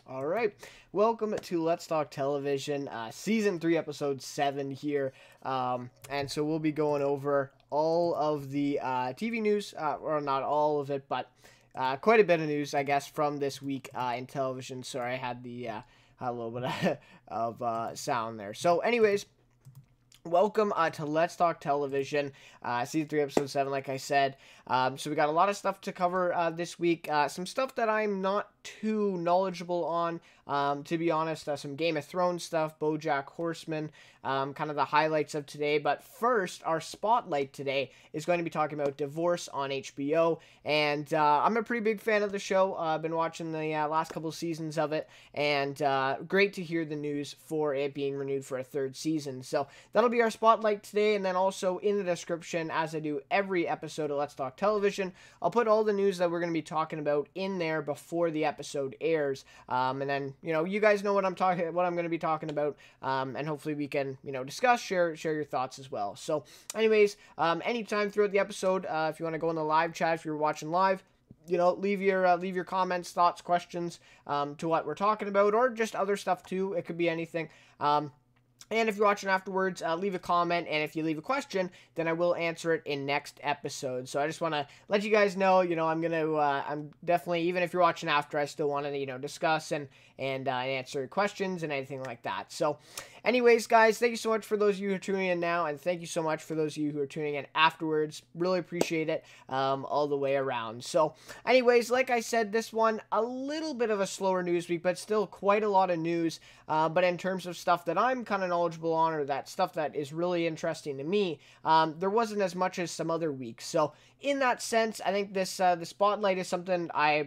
All right, welcome to Let's Talk Television, Season 3, Episode 7 here, and so we'll be going over all of the TV news, or not all of it, but quite a bit of news, I guess, from this week in television. Sorry, I had the a little bit of sound there. So anyways, welcome to Let's Talk Television, Season 3, Episode 7, like I said. So we got a lot of stuff to cover this week. Some stuff that I'm not too knowledgeable on, to be honest. Some Game of Thrones stuff, BoJack Horseman, kind of the highlights of today. But first, our spotlight today is going to be talking about Divorce on HBO. And I'm a pretty big fan of the show. I've been watching the last couple seasons of it. And great to hear the news for it being renewed for a third season. So that'll be our spotlight today. And then also in the description, as I do every episode of Let's Talk Television, I'll put all the news that we're going to be talking about in there before the episode airs. And then, you guys know what I'm going to be talking about. And hopefully we can, discuss, share your thoughts as well. So anyways, anytime throughout the episode, if you want to go in the live chat, if you're watching live, leave your comments, thoughts, questions, to what we're talking about, or just other stuff too. It could be anything. And if you're watching afterwards, leave a comment, and if you leave a question, then I will answer it in next episode. So I just want to let you guys know, I'm definitely, even if you're watching after, I still want to, discuss and answer questions and anything like that. So anyways, guys, thank you so much for those of you who are tuning in now, and thank you so much for those of you who are tuning in afterwards. Really appreciate it all the way around. So anyways, like I said, this one, a little bit of a slower news week, but still quite a lot of news. But in terms of stuff that I'm kind of knowledgeable on, or that stuff that is really interesting to me, there wasn't as much as some other weeks. So in that sense, I think this the spotlight is something I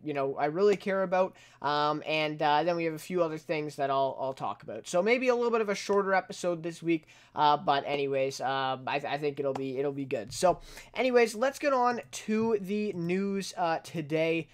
really care about. And then we have a few other things that I'll talk about. So maybe a little bit of a shorter episode this week. But anyways, I think it'll be good. So anyways, let's get on to the news today.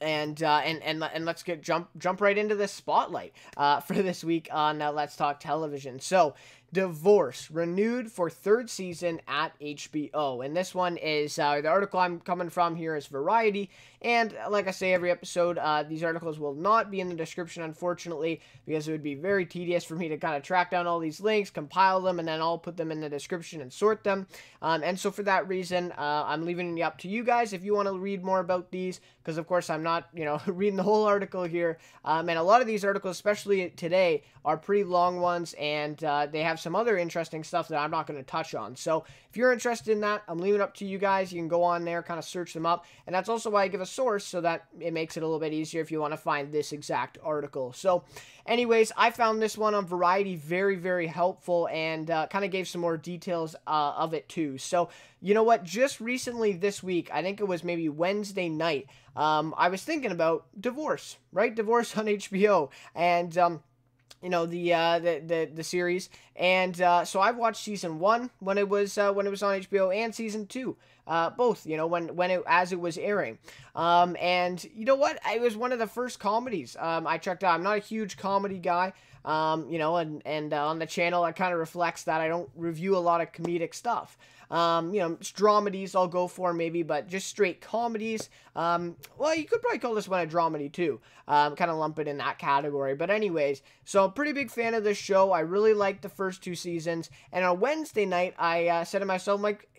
And let's jump right into the spotlight for this week on Let's Talk Television. So, Divorce renewed for third season at HBO, and this one is the article I'm coming from here is Variety. And like I say every episode, these articles will not be in the description, unfortunately, because it would be very tedious for me to kind of track down all these links, compile them, and then I'll put them in the description and sort them. And so for that reason, I'm leaving it up to you guys if you want to read more about these, because of course I'm not, reading the whole article here. And a lot of these articles, especially today, are pretty long ones, and they have some other interesting stuff that I'm not going to touch on. So if you're interested in that, I'm leaving it up to you guys. You can go on there, kind of search them up, and that's also why I give a source, so that it makes it a little bit easier if you want to find this exact article. So anyways, I found this one on Variety very, very helpful, and kind of gave some more details of it too. So you know what, just recently this week, I think it was maybe Wednesday night, I was thinking about Divorce, right? Divorce on HBO, and the series, and so I've watched season 1 when it was on HBO, and season 2, both, as it was airing, and you know what, it was one of the first comedies I checked out. I'm not a huge comedy guy, and on the channel it kind of reflects that I don't review a lot of comedic stuff. Dramedies I'll go for maybe, but just straight comedies, well, you could probably call this one a dramedy too, kind of lump it in that category. But anyways, so I'm a pretty big fan of this show. I really liked the first 2 seasons, and on Wednesday night, I said to myself, like,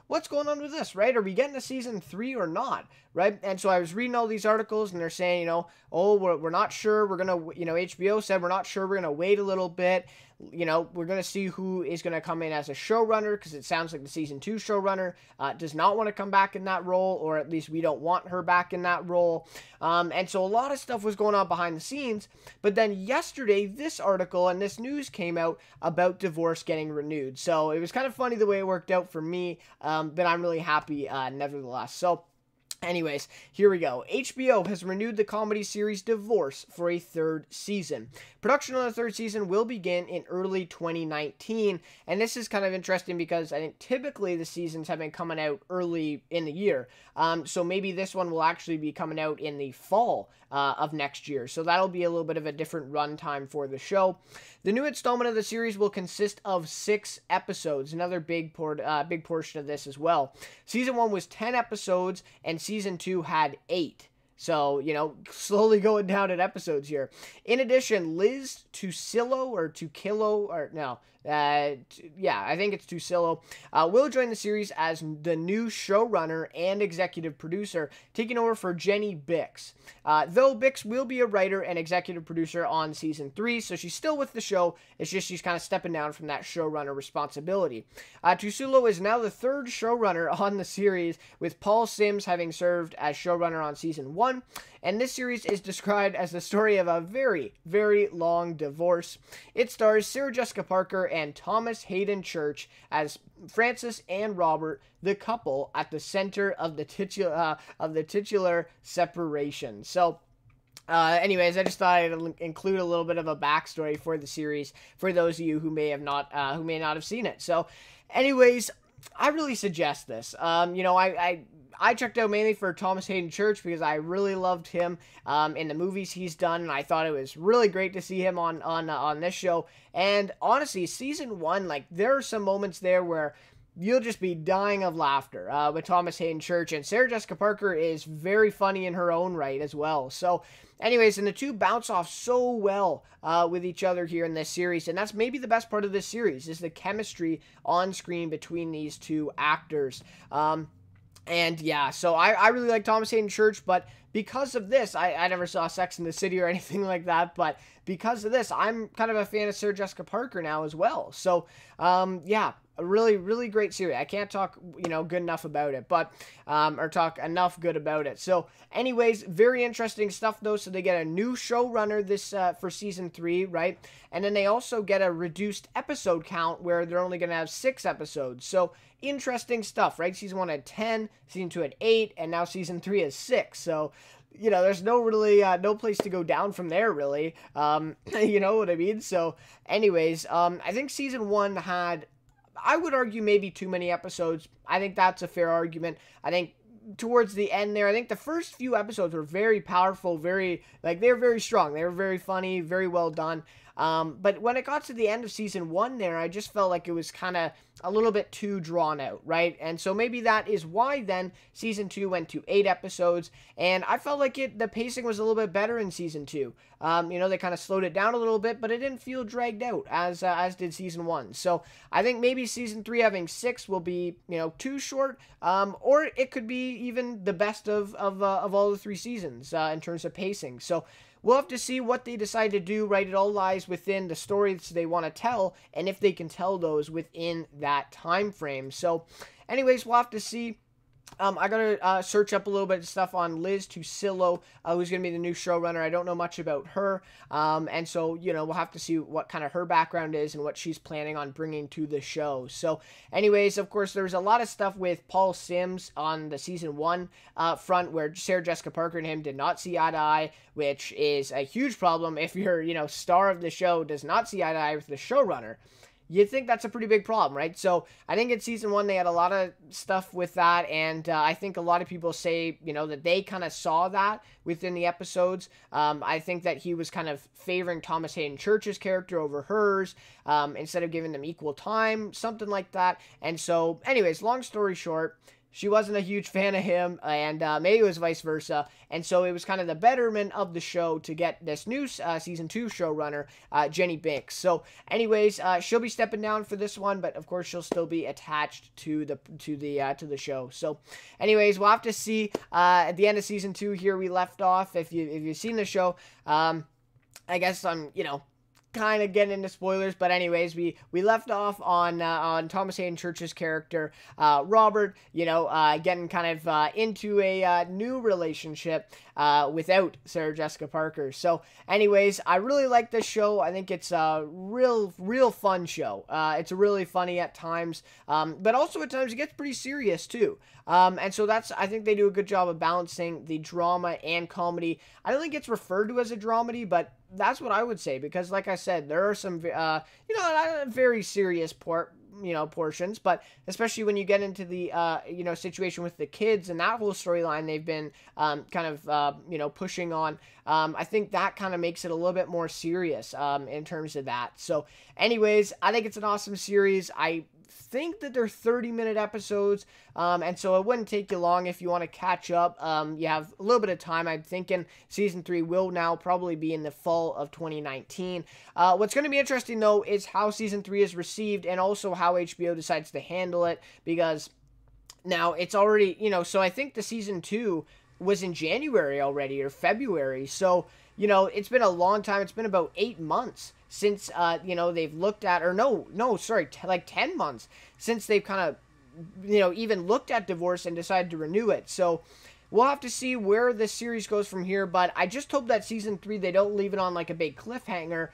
what's going on with this, right? Are we getting to season 3 or not, right? And so I was reading all these articles, and they're saying, oh, we're not sure, we're gonna, HBO said we're not sure, we're gonna wait a little bit, we're going to see who is going to come in as a showrunner, because it sounds like the season 2 showrunner does not want to come back in that role, or at least we don't want her back in that role. And so a lot of stuff was going on behind the scenes. But then yesterday, this article and this news came out about Divorce getting renewed. So it was kind of funny the way it worked out for me, but I'm really happy nevertheless. So Anyways, here we go. HBO has renewed the comedy series Divorce for a third season. Production on the third season will begin in early 2019, and this is kind of interesting because I think typically the seasons have been coming out early in the year. So maybe this one will actually be coming out in the fall of next year. So that'll be a little bit of a different runtime for the show. The new installment of the series will consist of 6 episodes, another big portion of this as well. Season 1 was 10 episodes, and Season 2 had 8. So, you know, slowly going down in episodes here. In addition, Liz Tucillo, I think it's Tucillo, will join the series as the new showrunner and executive producer, taking over for Jenny Bix. Though Bix will be a writer and executive producer on Season 3, so she's still with the show, it's just she's kind of stepping down from that showrunner responsibility. Tucillo is now the 3rd showrunner on the series, with Paul Simms having served as showrunner on Season 1. And this series is described as the story of a very, very long divorce. It stars Sarah Jessica Parker and Thomas Hayden Church as Francis and Robert, the couple at the center of the titular separation. So, anyways, I just thought I'd include a little bit of a backstory for the series for those of you who may not have seen it. So, anyways, I really suggest this. I checked out mainly for Thomas Hayden Church because I really loved him in the movies he's done, and I thought it was really great to see him on this show. And honestly, Season 1, like, there are some moments there where you'll just be dying of laughter with Thomas Hayden Church, and Sarah Jessica Parker is very funny in her own right as well. So, anyways, and the two bounce off so well with each other here in this series, and that's maybe the best part of this series, is the chemistry on screen between these two actors. And yeah, so I really like Thomas Hayden Church, but because of this, I never saw Sex in the City or anything like that, but because of this, I'm kind of a fan of Sarah Jessica Parker now as well. So, yeah, a really, really great series. I can't talk, good enough about it, but, or talk enough good about it. So, anyways, very interesting stuff, though. So, they get a new showrunner for Season 3, right? And then they also get a reduced episode count where they're only going to have 6 episodes. So, interesting stuff, right? Season 1 had 10, Season 2 had 8, and now Season 3 has 6. So, there's no place to go down from there, really. You know what I mean? So, anyways, I think Season 1 had, I would argue, maybe too many episodes. I think that's a fair argument. I think towards the end there, I think the first few episodes were very powerful, they were very strong. They were very funny, very well done. But when it got to the end of Season 1 there, I just felt like it was kind of a little bit too drawn out, right? And so maybe that is why then Season 2 went to 8 episodes, and I felt like the pacing was a little bit better in Season 2. They kind of slowed it down a little bit, but it didn't feel dragged out as did Season 1. So I think maybe Season 3 having 6 will be, too short, or it could be even the best of all the 3 seasons in terms of pacing. So we'll have to see what they decide to do, right? It all lies within the stories they want to tell, and if they can tell those within that time frame. So, anyways, we'll have to see. I gotta search up a little bit of stuff on Liz Tucillo, who's gonna be the new showrunner. I don't know much about her, and so we'll have to see what kind of her background is and what she's planning on bringing to the show. So, anyways, of course, there's a lot of stuff with Paul Simms on the Season 1 front where Sarah Jessica Parker and him did not see eye to eye, which is a huge problem if your star of the show does not see eye to eye with the showrunner. You'd think that's a pretty big problem, right? So I think in Season 1 they had a lot of stuff with that, and I think a lot of people say, that they kind of saw that within the episodes. I think that he was kind of favoring Thomas Hayden Church's character over hers, instead of giving them equal time, something like that. And so, anyways, long story short, she wasn't a huge fan of him, and maybe it was vice versa. And so it was kind of the betterment of the show to get this new Season 2 showrunner, Jenny Bix. So, anyways, she'll be stepping down for this one, but of course she'll still be attached to the show. So, anyways, we'll have to see at the end of Season 2 here we left off. If you've seen the show, I guess I'm kind of getting into spoilers, but anyways, we left off on Thomas Hayden Church's character, Robert, getting kind of into a new relationship without Sarah Jessica Parker. So anyways, I really like this show. I think it's a real fun show. It's really funny at times, but also at times it gets pretty serious too. And so I think they do a good job of balancing the drama and comedy. I don't think it's referred to as a dramedy, but that's what I would say, because like I said, there are some, very serious portions, but especially when you get into the, situation with the kids and that whole storyline they've been, pushing on, I think that kind of makes it a little bit more serious, in terms of that. So anyways, I think it's an awesome series. I think that they're 30-minute episodes, and so it wouldn't take you long if you want to catch up. You have a little bit of time. I'm thinking season 3 will now probably be in the fall of 2019. What's going to be interesting though is how season 3 is received, and also how HBO decides to handle it, because now it's already, so I think the season 2 was in January already, or February, so it's been a long time. It's been about 8 months since, they've looked at, or like 10 months since they've kind of, even looked at divorce and decided to renew it. So we'll have to see where this series goes from here, but I just hope that season 3, they don't leave it on like a big cliffhanger,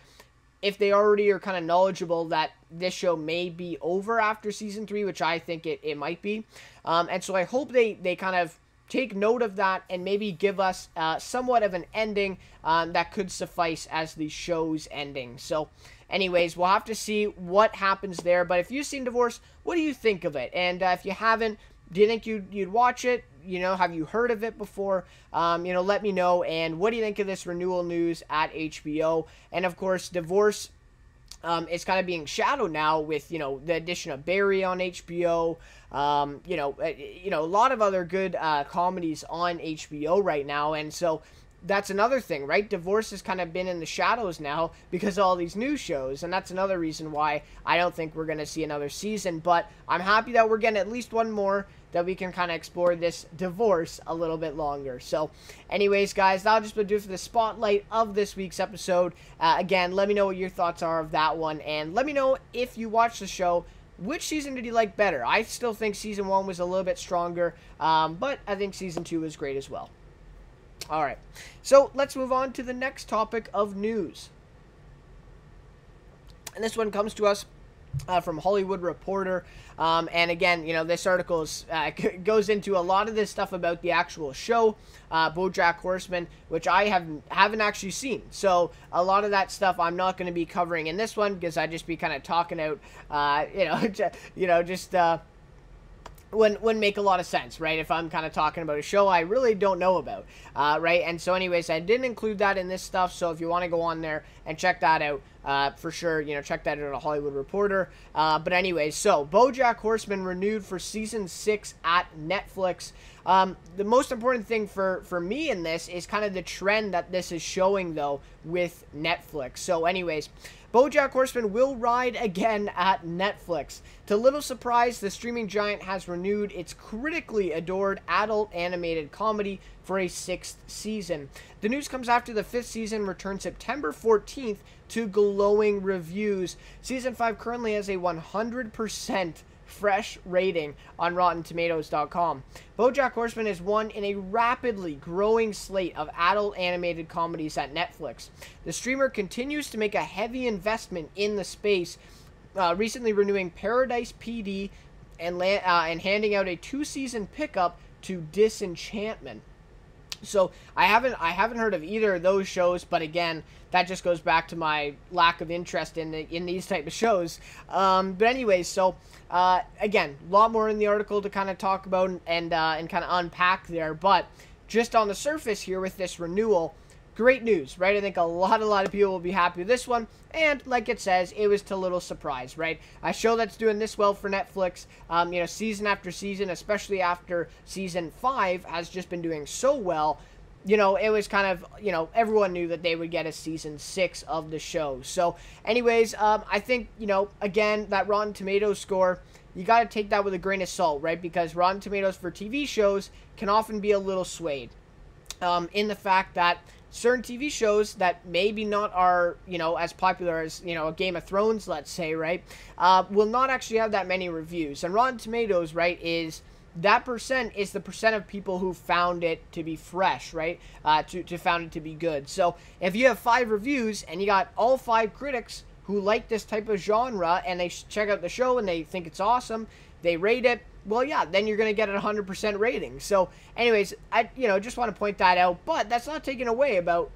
if they already are kind of knowledgeable that this show may be over after season 3, which I think it might be. And so I hope they kind of take note of that and maybe give us somewhat of an ending that could suffice as the show's ending. So anyways, we'll have to see what happens there. But if you've seen Divorce, what do you think of it? And if you haven't, do you think you'd watch it? Have you heard of it before? Let me know. And what do you think of this renewal news at HBO? And of course, Divorce is kind of being shadowed now with, the addition of Barry on HBO. A lot of other good comedies on HBO right now. And so that's another thing, right? Divorce has kind of been in the shadows now because of all these new shows. And that's another reason why I don't think we're going to see another season. But I'm happy that we're getting at least one more, that we can kind of explore this divorce a little bit longer. So anyways, guys, that'll just do it for the spotlight of this week's episode. Again, let me know what your thoughts are of that one. And let me know, if you watched the show, which season did you like better? I still think season 1 was a little bit stronger, but I think season 2 was great as well. Alright, so let's move on to the next topic of news. And this one comes to us from Hollywood Reporter. And again, this article goes into a lot of this stuff about the actual show, BoJack Horseman, which I haven't actually seen. So a lot of that stuff I'm not going to be covering in this one, because I'd just be kind of talking out, wouldn't make a lot of sense, right? If I'm kind of talking about a show I really don't know about, right? And so anyways, I didn't include that in this stuff, so if you want to go on there and check that out, for sure, check that out on Hollywood Reporter. But anyways, so BoJack Horseman renewed for season 6 at Netflix. The most important thing for me in this is kind of the trend that this is showing, though, with Netflix. So anyways, BoJack Horseman will ride again at Netflix. To little surprise, the streaming giant has renewed its critically adored adult animated comedy for a 6th season. The news comes after the 5th season returned September 14th to glowing reviews. Season 5 currently has a 100% fresh rating on RottenTomatoes.com. BoJack Horseman is one in a rapidly growing slate of adult animated comedies at Netflix. The streamer continues to make a heavy investment in the space, recently renewing Paradise PD and handing out a 2-season pickup to Disenchantment. So I haven't heard of either of those shows, but again, that just goes back to my lack of interest in these type of shows. But anyways, so again, a lot more in the article to kind of talk about and kind of unpack there. But just on the surface here with this renewal, great news, right? I think a lot of people will be happy with this one. And like it says, it was to little surprise, right? A show that's doing this well for Netflix, season after season, especially after season 5, has just been doing so well. It was kind of, everyone knew that they would get a season 6 of the show. So anyways, I think, again, that Rotten Tomatoes score, you got to take that with a grain of salt, right? Because Rotten Tomatoes for TV shows can often be a little swayed, in the fact that certain TV shows that maybe not are, as popular as, a Game of Thrones, let's say, right, will not actually have that many reviews. And Rotten Tomatoes, right, is, that percent is the percent of people who found it to be fresh, right? To found it to be good. So if you have 5 reviews and you got all 5 critics who like this type of genre and they check out the show and they think it's awesome, they rate it, well, yeah, then you're going to get a 100% rating. So anyways, I just want to point that out, but that's not taken away about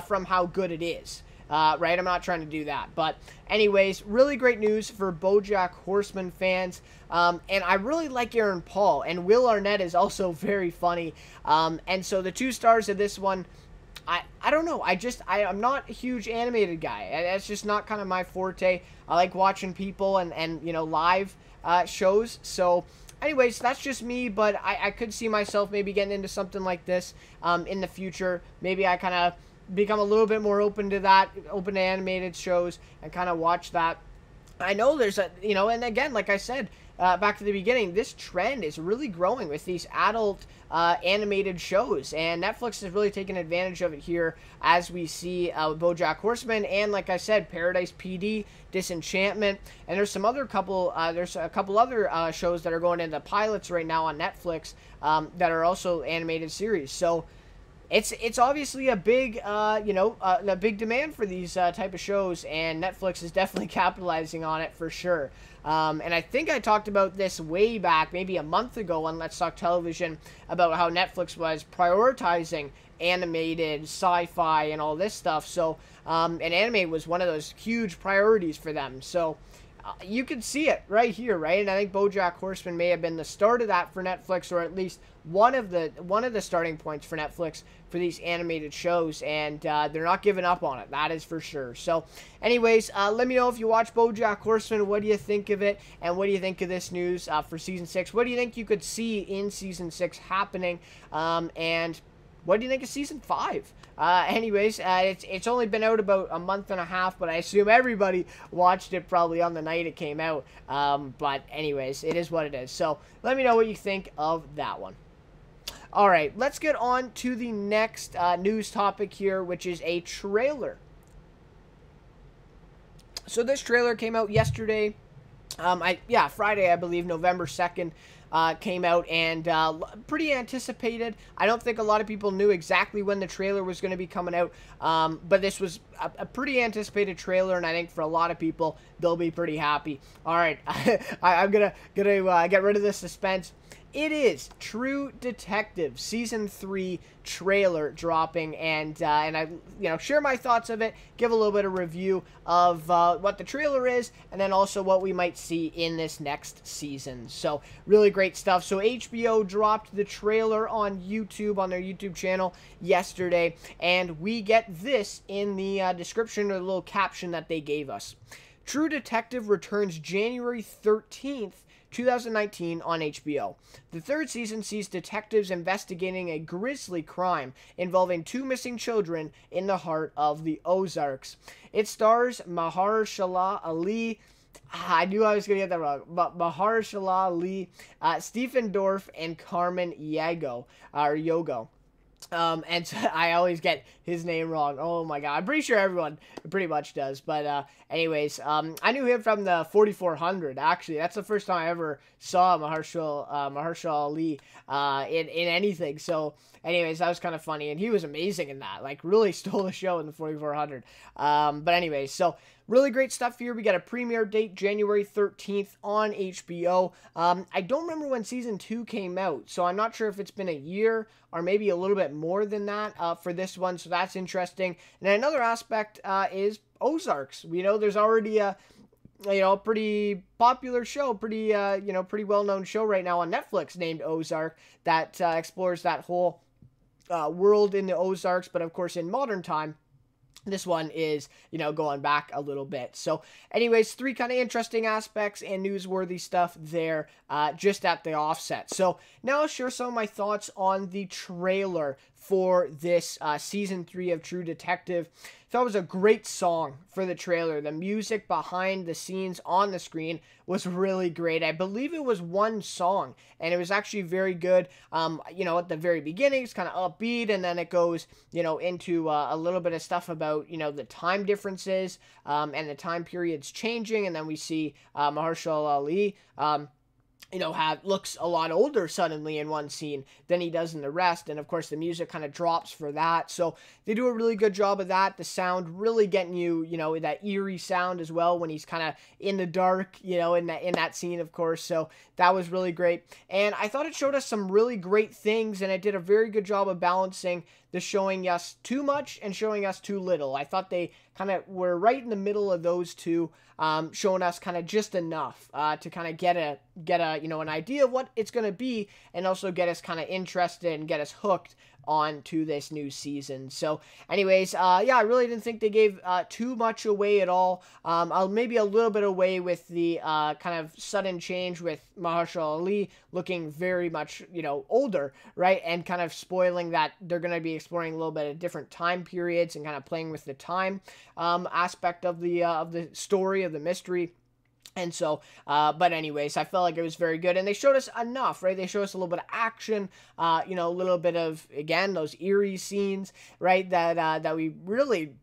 from how good it is. Right, I'm not trying to do that. But anyways, really great news for BoJack Horseman fans. And I really like Aaron Paul. And Will Arnett is also very funny. And so the 2 stars of this one, I don't know. I'm not a huge animated guy. That's just not kind of my forte. I like watching people and live shows. So anyways, that's just me, but I could see myself maybe getting into something like this in the future. Maybe I kind of become a little bit more open to that, open to animated shows, and kind of watch that. I know there's and again, like I said, back to the beginning, this trend is really growing with these adult animated shows, and Netflix is really taking advantage of it here as we see BoJack Horseman, and like I said, Paradise PD, Disenchantment, and there's a couple other shows that are going into pilots right now on Netflix that are also animated series. So it's obviously a big a big demand for these type of shows, and Netflix is definitely capitalizing on it for sure. And I think I talked about this way back, maybe a month ago on Let's Talk Television, about how Netflix was prioritizing animated, sci-fi, and all this stuff. So, and anime was one of those huge priorities for them. So, you can see it right here, right? And I think BoJack Horseman may have been the start of that for Netflix, or at least one of the starting points for Netflix for these animated shows, and they're not giving up on it. That is for sure. So, anyways, let me know if you watch BoJack Horseman. What do you think of it, and what do you think of this news for season 6? What do you think you could see in season 6 happening, and what do you think of season 5? Anyways, it's only been out about a month and a half, but I assume everybody watched it probably on the night it came out. But anyways, it is what it is. So let me know what you think of that one. All right, let's get on to the next news topic here, which is a trailer. So this trailer came out yesterday. Friday, I believe, November 2nd. Came out, and pretty anticipated. I don't think a lot of people knew exactly when the trailer was going to be coming out, but this was a pretty anticipated trailer, and I think for a lot of people, they'll be pretty happy. All right, I'm gonna get rid of the suspense. It is True Detective Season 3 trailer dropping, and I share my thoughts of it, give a little bit of review of what the trailer is, and then also what we might see in this next season. So really great stuff. So HBO dropped the trailer on YouTube, on their YouTube channel yesterday, and we get this in the description, or the little caption that they gave us. True Detective returns January 13th, 2019 on HBO. The 3rd season sees detectives investigating a grisly crime involving 2 missing children in the heart of the Ozarks. It stars Mahershala Ali. I knew I was going to get that wrong, but Mahershala Ali, Stephen Dorff, and Carmen Yogo. And so I always get his name wrong. Oh my god. I'm pretty sure everyone pretty much does. But anyways, I knew him from the 4400, actually. That's the first time I ever saw Mahershala Ali in anything. So anyways, that was kind of funny. And he was amazing in that. Like, really stole the show in the 4400. But anyways, so really great stuff here. We got a premiere date, January 13th on HBO. I don't remember when season 2 came out, so I'm not sure if it's been a year or maybe a little bit more than that for this one, so that's interesting. And another aspect is Ozarks. We know there's already a pretty popular show, pretty well-known show right now on Netflix named Ozark that explores that whole world in the Ozarks, but of course in modern time. This one is, going back a little bit. So, anyways, 3 kind of interesting aspects and newsworthy stuff there just at the offset. So, now I'll share some of my thoughts on the trailer for this Season 3 of True Detective. I thought it was a great song for the trailer. The music behind the scenes on the screen was really great. I believe it was one song, and it was actually very good. At the very beginning, it's kind of upbeat, and then it goes, into a little bit of stuff about, the time differences and the time periods changing, and then we see Mahershala Ali. looks a lot older suddenly in one scene than he does in the rest. And of course, the music kind of drops for that. So they do a really good job of that. The sound really getting you, that eerie sound as well when he's kind of in the dark, in that scene, of course. So that was really great. And I thought it showed us some really great things, and it did a very good job of balancing the showing us too much and showing us too little. I thought they kind of were right in the middle of those two, showing us kind of just enough to kind of get an idea of what it's going to be, and also get us kind of interested and get us hooked on to this new season. So anyways, I really didn't think they gave too much away at all. Maybe a little bit away with the kind of sudden change with Mahershala Ali looking very much, older, right? And kind of spoiling that they're going to be exploring a little bit of different time periods and kind of playing with the time aspect of the story, of the mystery. And so, but anyways, I felt like it was very good, and they showed us enough, right? They showed us a little bit of action, a little bit of, again, those eerie scenes, right? That we really,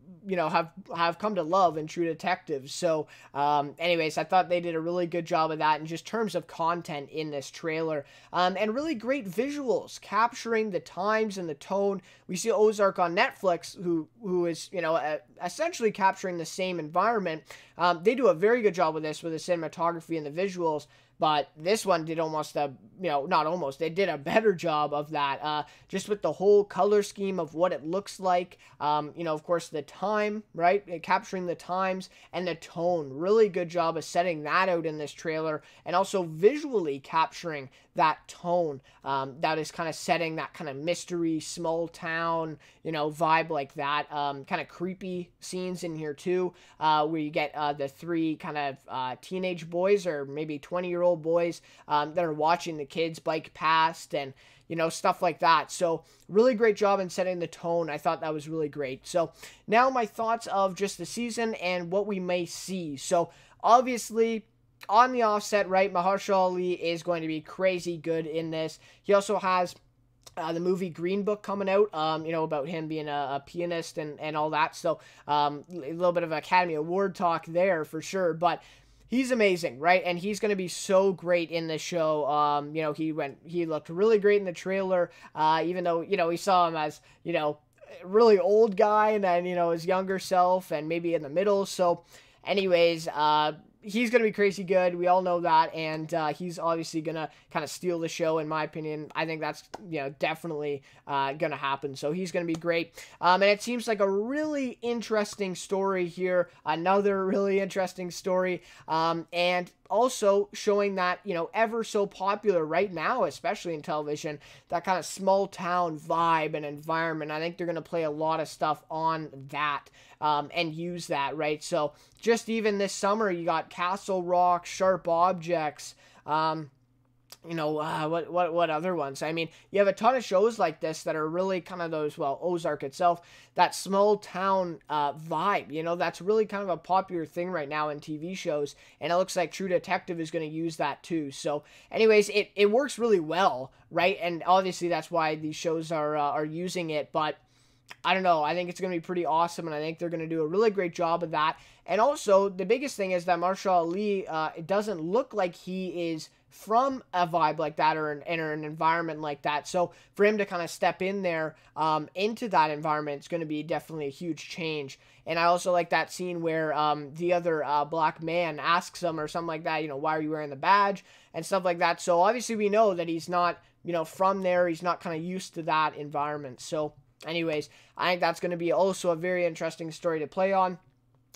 have come to love in True Detective. So, anyways, I thought they did a really good job of that in just terms of content in this trailer, and really great visuals capturing the times and the tone. We see Ozark on Netflix, who is, essentially capturing the same environment. They do a very good job with this, with the cinematography and the visuals. But this one did almost they did a better job of that, just with the whole color scheme of what it looks like. Of course, the time, right? Capturing the times and the tone. Really good job of setting that out in this trailer, and also visually capturing that tone that is kind of setting that kind of mystery, small town, vibe like that. Kind of creepy scenes in here too, where you get the three kind of teenage boys, or maybe 20-year-old boys that are watching the kids bike past, and stuff like that. So really great job in setting the tone. I thought that was really great. So now my thoughts of just the season and what we may see. So obviously, on the offset, right, Mahershala Ali is going to be crazy good in this. He also has the movie Green Book coming out, about him being a pianist and all that. So a little bit of Academy Award talk there for sure. But he's amazing, right? And he's going to be so great in this show. He looked really great in the trailer, even though, we saw him as, really old guy, and then, his younger self, and maybe in the middle. So anyways, he's going to be crazy good. We all know that. And he's obviously going to kind of steal the show, in my opinion. I think that's, definitely going to happen. So he's going to be great. And it seems like a really interesting story here. Another really interesting story. And also showing that, ever so popular right now, especially in television, that kind of small town vibe and environment. I think they're going to play a lot of stuff on that, and use that, right? So just even this summer, you got Castle Rock, Sharp Objects, what other ones? I mean, you have a ton of shows like this that are really kind of those, Ozark itself, that small town vibe, that's really kind of a popular thing right now in TV shows, and it looks like True Detective is going to use that too. So anyways, it works really well, right? And obviously that's why these shows are using it, but I don't know. I think it's going to be pretty awesome, and I think they're going to do a really great job of that. And also, the biggest thing is that Mahershala Ali, it doesn't look like he is from a vibe like that, or an environment like that. So for him to kind of step in there into that environment, it's going to be definitely a huge change. And I also like that scene where the other black man asks him or something like that, why are you wearing the badge and stuff like that. So obviously we know that he's not, from there. He's not kind of used to that environment. So anyways, I think that's going to be also a very interesting story to play on.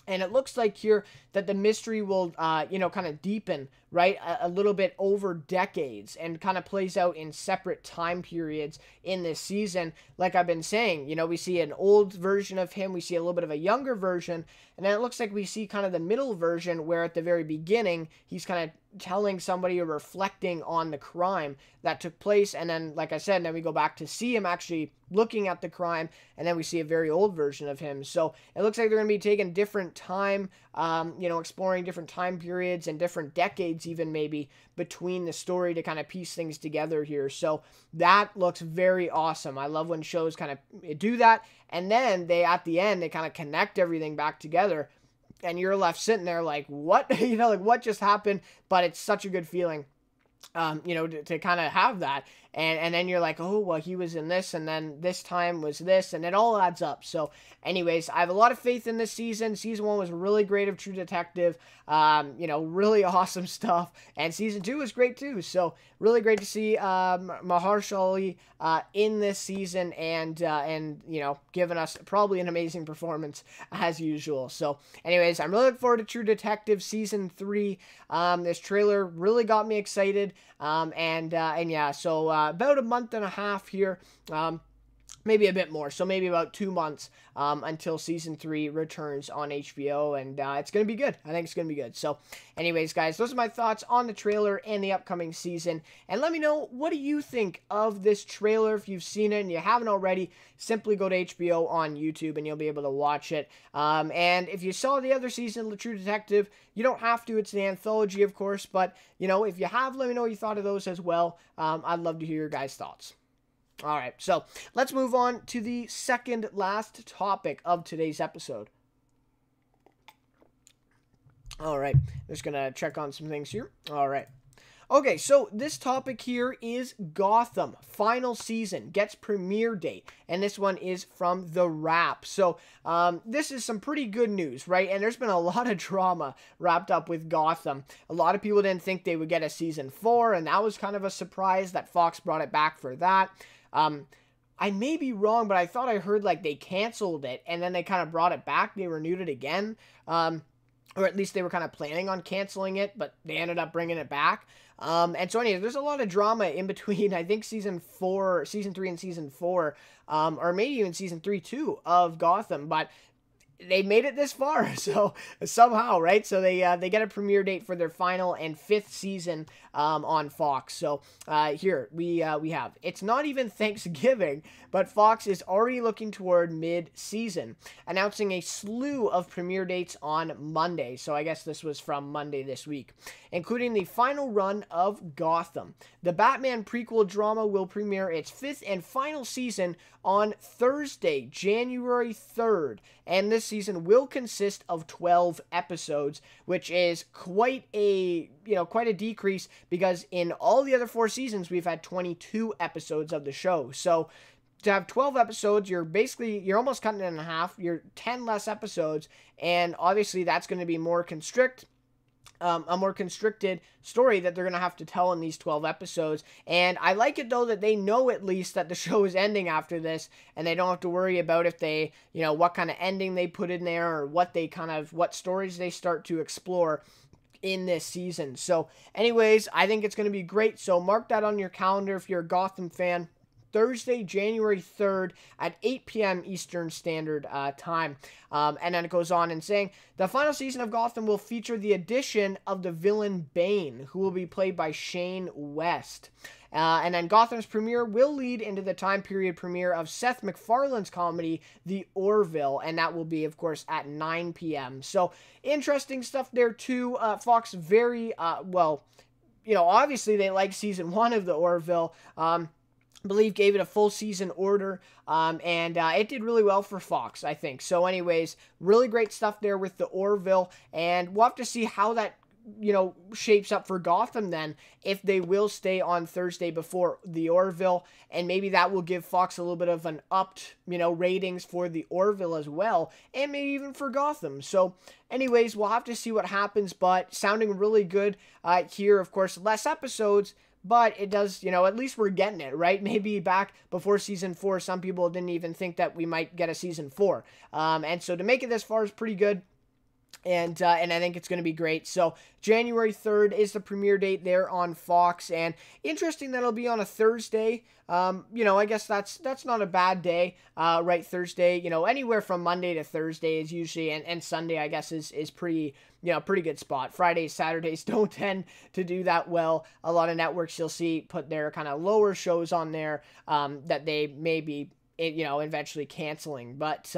And it looks like here that the mystery will, kind of deepen, right, a little bit over decades, and kind of plays out in separate time periods in this season. Like I've been saying, we see an old version of him, we see a little bit of a younger version, and then it looks like we see kind of the middle version, where at the very beginning, he's kind of telling somebody or reflecting on the crime that took place. And then, like I said, then we go back to see him actually looking at the crime, and then we see a very old version of him. So it looks like they're going to be taking different time, exploring different time periods and different decades even maybe between the story to kind of piece things together here. So that looks very awesome. I love when shows kind of do that, and then at the end, they kind of connect everything back together, and you're left sitting there like, what? Like, what just happened? But it's such a good feeling. to kind of have that. And then you're like, oh, well, he was in this, and then this time was this, and it all adds up. So, anyways, I have a lot of faith in this season. Season 1 was really great of True Detective, really awesome stuff. And Season 2 was great, too. So, really great to see Mahershala in this season and giving us probably an amazing performance as usual. So, anyways, I'm really looking forward to True Detective Season 3. This trailer really got me excited. So about a month and a half here, maybe a bit more, so maybe about 2 months until Season 3 returns on HBO, and it's going to be good. I think it's going to be good. So anyways, guys, those are my thoughts on the trailer and the upcoming season, and let me know, what do you think of this trailer? If you've seen it and you haven't already, simply go to HBO on YouTube and you'll be able to watch it. And if you saw the other season of True Detective, you don't have to. It's an anthology, of course, but, if you have, let me know what you thought of those as well. I'd love to hear your guys' thoughts. All right, so let's move on to the second last topic of today's episode. All right, just going to check on some things here. All right. Okay, so this topic here is Gotham. Final season gets premiere date, and this one is from The Wrap. So this is some pretty good news, right? And there's been a lot of drama wrapped up with Gotham. A lot of people didn't think they would get a season 4, and that was kind of a surprise that Fox brought it back for that. I may be wrong, but I thought I heard like they canceled it, and then they kind of brought it back. They renewed it again. Or at least they were kind of planning on canceling it, but they ended up bringing it back. And so anyway, there's a lot of drama in between, I think, Season 3 and Season 4, or maybe even Season 3 too, of Gotham, but they made it this far, so somehow, right? So they get a premiere date for their final and 5th season on Fox. So here we have, it's not even Thanksgiving, but Fox is already looking toward mid-season, announcing a slew of premiere dates on Monday. So I guess this was from Monday this week, including the final run of Gotham. The Batman prequel drama will premiere its 5th and final season on Thursday, January 3rd, and this season will consist of 12 episodes, which is quite a decrease, because in all the other 4 seasons we've had 22 episodes of the show. So to have 12 episodes, you're almost cutting it in half. You're 10 less episodes, and obviously that's going to be a more constricted story that they're going to have to tell in these 12 episodes. And I like it, though, that they know at least that the show is ending after this, and they don't have to worry about if they, what kind of ending they put in there, or what stories they start to explore in this season. So anyways, I think it's going to be great. So mark that on your calendar if you're a Gotham fan. Thursday, January 3rd at 8 p.m. Eastern Standard Time. And then it goes on and saying, the final season of Gotham will feature the addition of the villain Bane, who will be played by Shane West. And then Gotham's premiere will lead into the time period premiere of Seth MacFarlane's comedy, The Orville, and that will be, of course, at 9 p.m. So, interesting stuff there, too. Fox very, obviously they like season 1 of The Orville. Believe gave it a full season order, and it did really well for Fox, I think. So anyways, really great stuff there with the Orville, and we'll have to see how that shapes up for Gotham then, if they will stay on Thursday before the Orville, and maybe that will give Fox a little bit of an upped ratings for the Orville as well, and maybe even for Gotham. So anyways, we'll have to see what happens, but sounding really good here. Of course, less episodes, but it does, at least we're getting it, right? Maybe back before season 4, some people didn't even think that we might get a season 4. And so to make it this far is pretty good. And I think it's going to be great. So January 3rd is the premiere date there on Fox, and interesting that it'll be on a Thursday. I guess that's not a bad day, right? Thursday, anywhere from Monday to Thursday is usually, and Sunday, I guess, is pretty, pretty good spot. Fridays, Saturdays don't tend to do that well. A lot of networks you'll see put their kind of lower shows on there, that they may be, eventually canceling. But,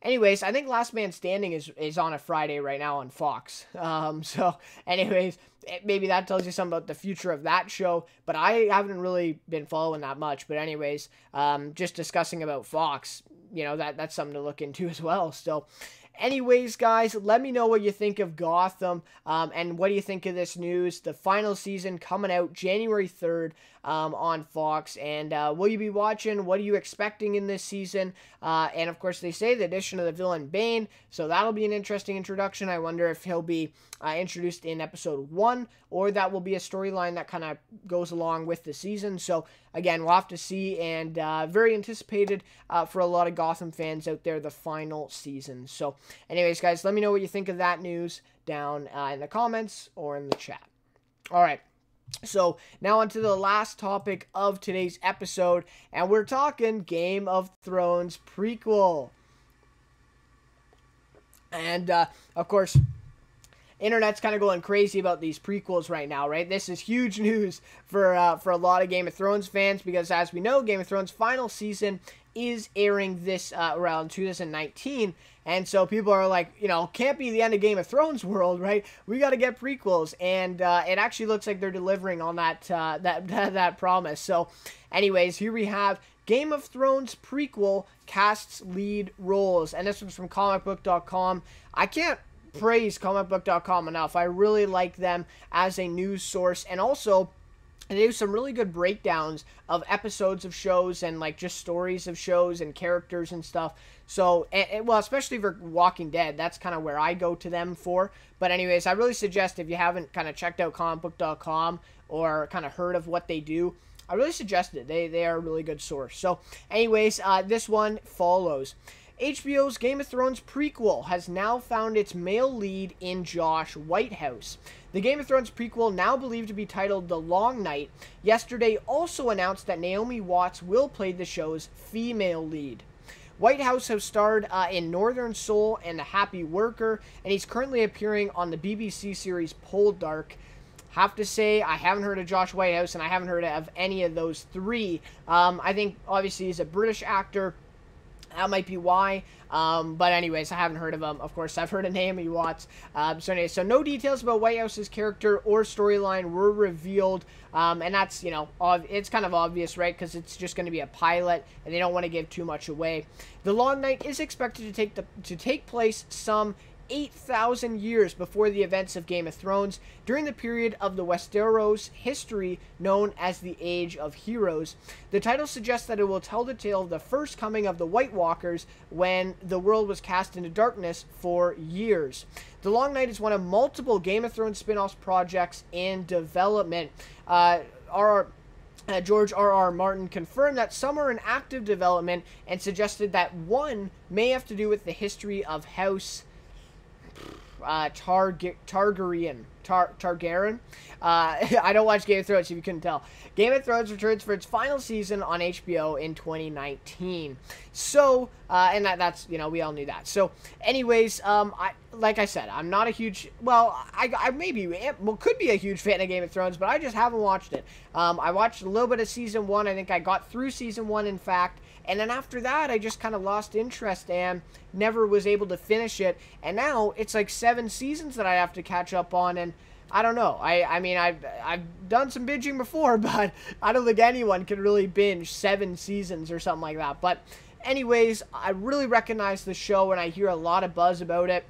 anyways, I think Last Man Standing is on a Friday right now on Fox. So anyways, maybe that tells you something about the future of that show, but I haven't really been following that much. But anyways, just discussing about Fox, that's something to look into as well. So anyways, guys, let me know what you think of Gotham, and what do you think of this news? The final season coming out January 3rd on Fox, and will you be watching? What are you expecting in this season? And of course, they say the addition of the villain Bane, so that'll be an interesting introduction. I wonder if he'll be introduced in episode 1, or that will be a storyline that kind of goes along with the season. So again, we'll have to see, and very anticipated for a lot of Gotham fans out there, the final season. So anyways, guys, let me know what you think of that news down in the comments or in the chat. All right. So now on to the last topic of today's episode, and we're talking Game of Thrones prequel. And of course, internet's kind of going crazy about these prequels right now, right? This is huge news for a lot of Game of Thrones fans, because as we know, Game of Thrones final season is airing this around 2019, and so people are like, you know, can't be the end of Game of Thrones world, right? We got to get prequels, and it actually looks like they're delivering on that that promise. So anyways, here we have Game of Thrones prequel casts lead roles, and this was from comicbook.com. I can't praise comicbook.com enough. I really like them as a news source, and also they do some really good breakdowns of episodes of shows and like just stories of shows and characters and stuff. So, well, especially for Walking Dead, that's kind of where I go to them for. But anyways, I really suggest, if you haven't kind of checked out comicbook.com or kind of heard of what they do, I really suggest it. They are a really good source. So anyways, this one follows. HBO's Game of Thrones prequel has now found its male lead in Josh Whitehouse. The Game of Thrones prequel, now believed to be titled The Long Night, yesterday also announced that Naomi Watts will play the show's female lead. Whitehouse has starred in Northern Soul and The Happy Worker, and he's currently appearing on the BBC series Poldark. Have to say, I haven't heard of Josh Whitehouse, and I haven't heard of any of those three. I think, obviously, he's a British actor. That might be why. But anyways, I haven't heard of him. Of course, I've heard of Naomi Watts. So anyway, so no details about Whitehouse's character or storyline were revealed. And that's, you know, it's kind of obvious, right? Because it's just going to be a pilot, and they don't want to give too much away. The Long Night is expected to take place some 8,000 years before the events of Game of Thrones, during the period of the Westeros history known as the Age of Heroes. The title suggests that it will tell the tale of the first coming of the White Walkers when the world was cast into darkness for years. The Long Night is one of multiple Game of Thrones spin-off projects in development. George R.R. Martin confirmed that some are in active development and suggested that one may have to do with the history of House Targaryen. I don't watch Game of Thrones, if you couldn't tell. Game of Thrones returns for its final season on HBO in 2019. So, and that's, you know, we all knew that. So, anyways, like I said, I'm not a huge, well, I maybe, could be a huge fan of Game of Thrones, but I just haven't watched it. I watched a little bit of season 1. I think I got through season 1, in fact. And then after that, I just kind of lost interest and never was able to finish it. And now it's like 7 seasons that I have to catch up on. And I don't know. I mean, I've done some binging before, but I don't think anyone can really binge 7 seasons or something like that. But anyways, I really recognize the show, and I hear a lot of buzz about it.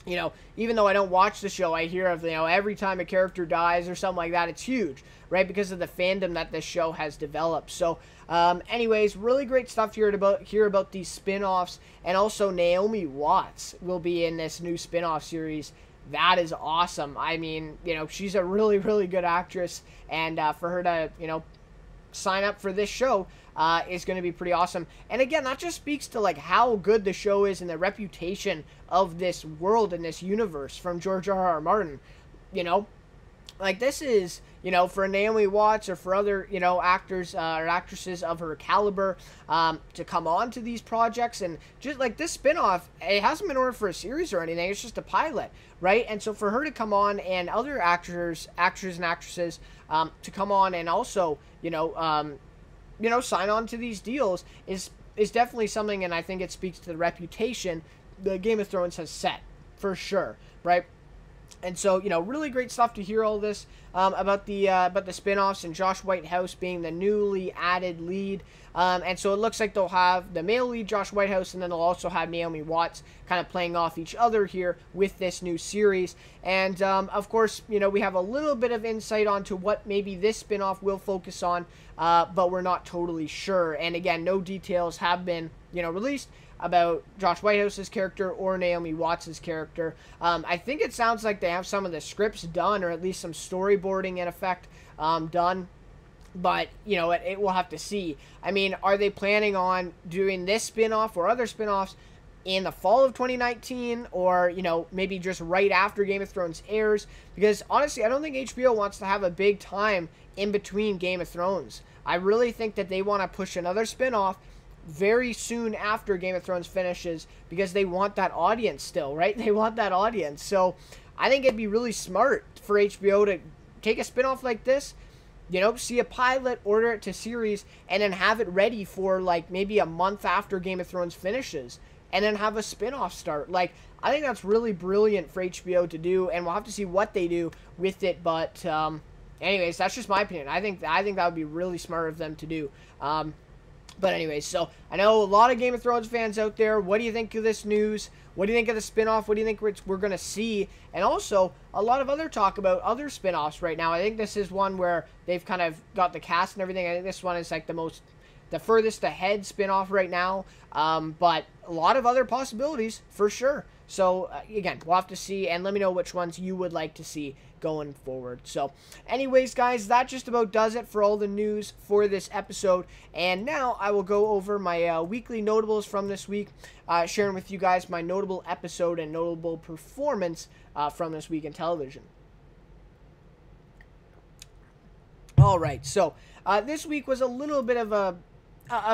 You know, even though I don't watch the show, I hear of, you know, every time a character dies or something like that, it's huge, right? Because of the fandom that this show has developed. So, anyways, really great stuff to hear about these spin-offs. And also, Naomi Watts will be in this new spin-off series. That is awesome. I mean, you know, she's a really, really good actress. And for her to, you know, sign up for this show is going to be pretty awesome. And again, that just speaks to like how good the show is and the reputation of this world and this universe from George R.R. Martin. You know, like this is, you know, for Naomi Watts or for other, you know, actors or actresses of her caliber to come on to these projects. And just like this spinoff, it hasn't been ordered for a series or anything. It's just a pilot, right? And so for her to come on, and other actors and actresses to come on and also, you know, sign on to these deals is definitely something, and I think it speaks to the reputation the Game of Thrones has set, for sure, right? And so, really great stuff to hear all this about the spin-offs and Josh Whitehouse being the newly added lead. And so it looks like they'll have the male lead, Josh Whitehouse, and then they'll also have Naomi Watts kind of playing off each other here with this new series. And, of course, we have a little bit of insight onto what maybe this spin-off will focus on, but we're not totally sure. And, again, no details have been, released about Josh Whitehouse's character or Naomi Watts' character. I think it sounds like they have some of the scripts done, or at least some storyboarding in effect done. But, it we'll have to see. I mean, are they planning on doing this spin-off or other spin-offs in the fall of 2019, or, maybe just right after Game of Thrones airs? Because, honestly, I don't think HBO wants to have a big time in between Game of Thrones. I really think that they want to push another spin-off very soon after Game of Thrones finishes, because they want that audience still, right? They want that audience. So I think it'd be really smart for HBO to take a spinoff like this, see a pilot, order it to series, and then have it ready for like maybe a month after Game of Thrones finishes, and then have a spinoff start. Like, I think that's really brilliant for HBO to do, and we'll have to see what they do with it. But anyways, that's just my opinion. I think that would be really smart of them to do. But anyways, so I know a lot of Game of Thrones fans out there. What do you think of this news? What do you think of the spinoff? What do you think we're going to see? And also, a lot of other talk about other spinoffs right now. I think this is one where they've kind of got the cast and everything. I think this one is like the furthest ahead spinoff right now. But a lot of other possibilities for sure. So, again, we'll have to see, and let me know which ones you would like to see going forward. So, anyways, guys, that just about does it for all the news for this episode. And now I will go over my weekly notables from this week, sharing with you guys my notable episode and notable performance from this week in television. All right, so this week was a little bit of a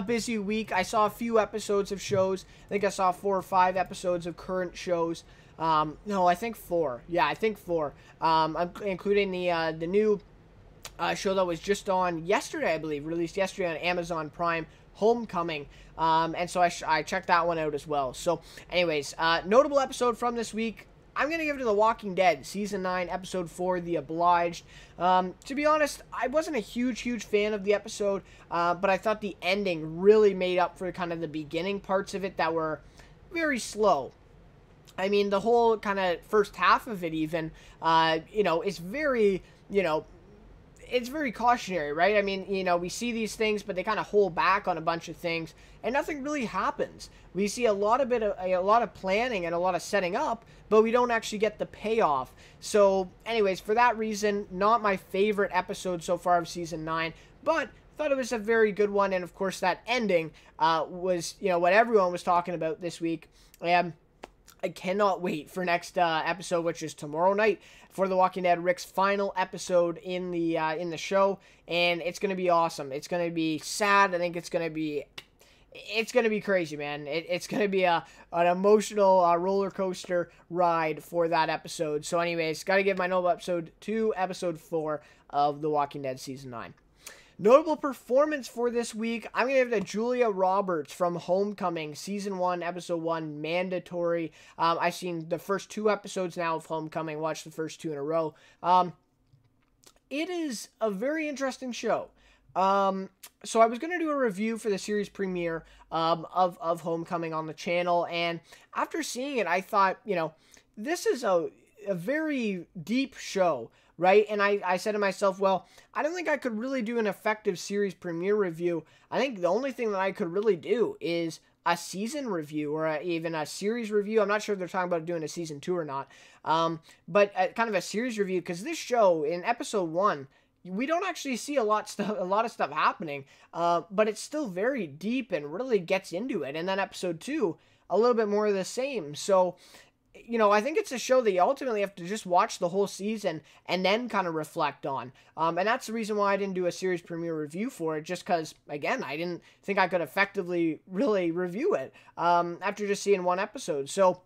busy week. I saw a few episodes of shows. I think I saw 4 or 5 episodes of current shows. No, I think 4. Yeah, I think 4. Including the new show that was just on yesterday, I believe, released yesterday on Amazon Prime, Homecoming. And so I checked that one out as well. So, anyways, notable episode from this week. I'm going to give it to The Walking Dead, Season 9, Episode 4, The Obliged. To be honest, I wasn't a huge fan of the episode, but I thought the ending really made up for kind of the beginning parts of it that were very slow. I mean, the whole kind of first half of it even, is very, it's very cautionary, right? I mean, we see these things, but they kind of hold back on a bunch of things, and nothing really happens. We see a lot of planning and a lot of setting up, but we don't actually get the payoff. So, anyways, for that reason, not my favorite episode so far of Season 9, but thought it was a very good one, and of course that ending was, what everyone was talking about this week. I cannot wait for next episode, which is tomorrow night, for The Walking Dead, Rick's final episode in the show, and it's gonna be awesome. It's gonna be sad. I think it's gonna be crazy, man. It's gonna be an emotional roller coaster ride for that episode. So, anyways, gotta give my notable episode to episode 4 of The Walking Dead Season 9. Notable performance for this week, I'm going to give it to Julia Roberts from Homecoming, Season 1, Episode 1, Mandatory. I've seen the first 2 episodes now of Homecoming, watched the first 2 in a row. It is a very interesting show. So I was going to do a review for the series premiere of Homecoming on the channel, and after seeing it, I thought, this is a very deep show. Right? And I said to myself, well, I don't think I could really do an effective series premiere review. I think the only thing that I could really do is a season review, or even a series review. I'm not sure if they're talking about doing a season 2 or not. But kind of a series review, because this show, in episode 1, we don't actually see a lot of stuff happening, but it's still very deep and really gets into it. And then episode 2, a little bit more of the same. So, I think it's a show that you ultimately have to just watch the whole season and then kind of reflect on. And that's the reason why I didn't do a series premiere review for it, just because, again, I didn't think I could effectively really review it after just seeing 1 episode. So,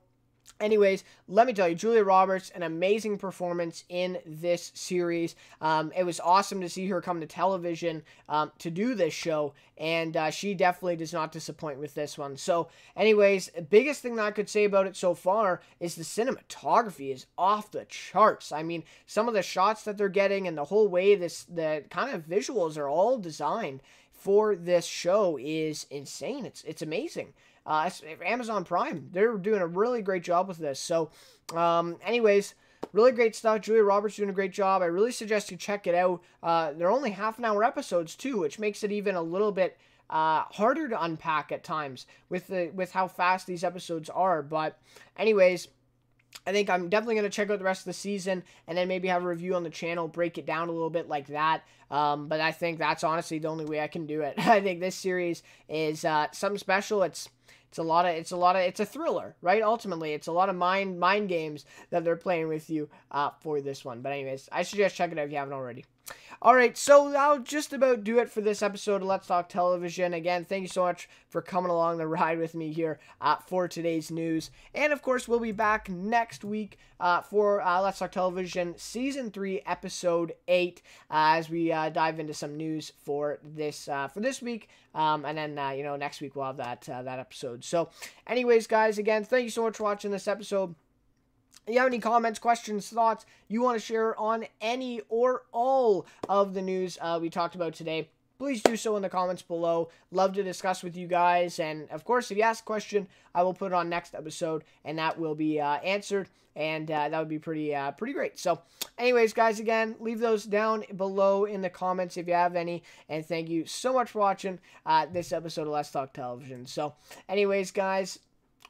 Anyways, let me tell you, Julia Roberts, an amazing performance in this series. It was awesome to see her come to television to do this show, and she definitely does not disappoint with this one. So, anyways, biggest thing that I could say about it so far is the cinematography is off the charts. I mean, some of the shots that they're getting and the whole way the kind of visuals are all designed for this show is insane. It's amazing. Amazon Prime, they're doing a really great job with this. So, anyways, really great stuff. Julia Roberts doing a great job. I really suggest you check it out. They're only half-an-hour episodes too, which makes it even a little bit harder to unpack at times with how fast these episodes are. But, anyways, I think I'm definitely going to check out the rest of the season and then maybe have a review on the channel, break it down a little bit like that. But I think that's honestly the only way I can do it. I think this series is something special. It's a thriller, right? Ultimately, it's a lot of mind games that they're playing with you for this one. But anyways, I suggest checking it out if you haven't already. All right, so that'll just about do it for this episode of Let's Talk Television. Again, thank you so much for coming along the ride with me here for today's news. And, of course, we'll be back next week for Let's Talk Television Season 3, Episode 8, as we dive into some news for this week. And then, next week we'll have that episode. So, anyways, guys, again, thank you so much for watching this episode. If you have any comments, questions, thoughts you want to share on any or all of the news we talked about today, please do so in the comments below. Love to discuss with you guys. And, of course, if you ask a question, I will put it on next episode, and that will be answered. And that would be pretty great. So, anyways, guys, again, leave those down below in the comments if you have any. And thank you so much for watching this episode of Let's Talk Television. So, anyways, guys,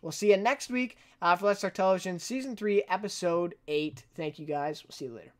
we'll see you next week for Let's Talk Television Season 3, Episode 8. Thank you, guys. We'll see you later.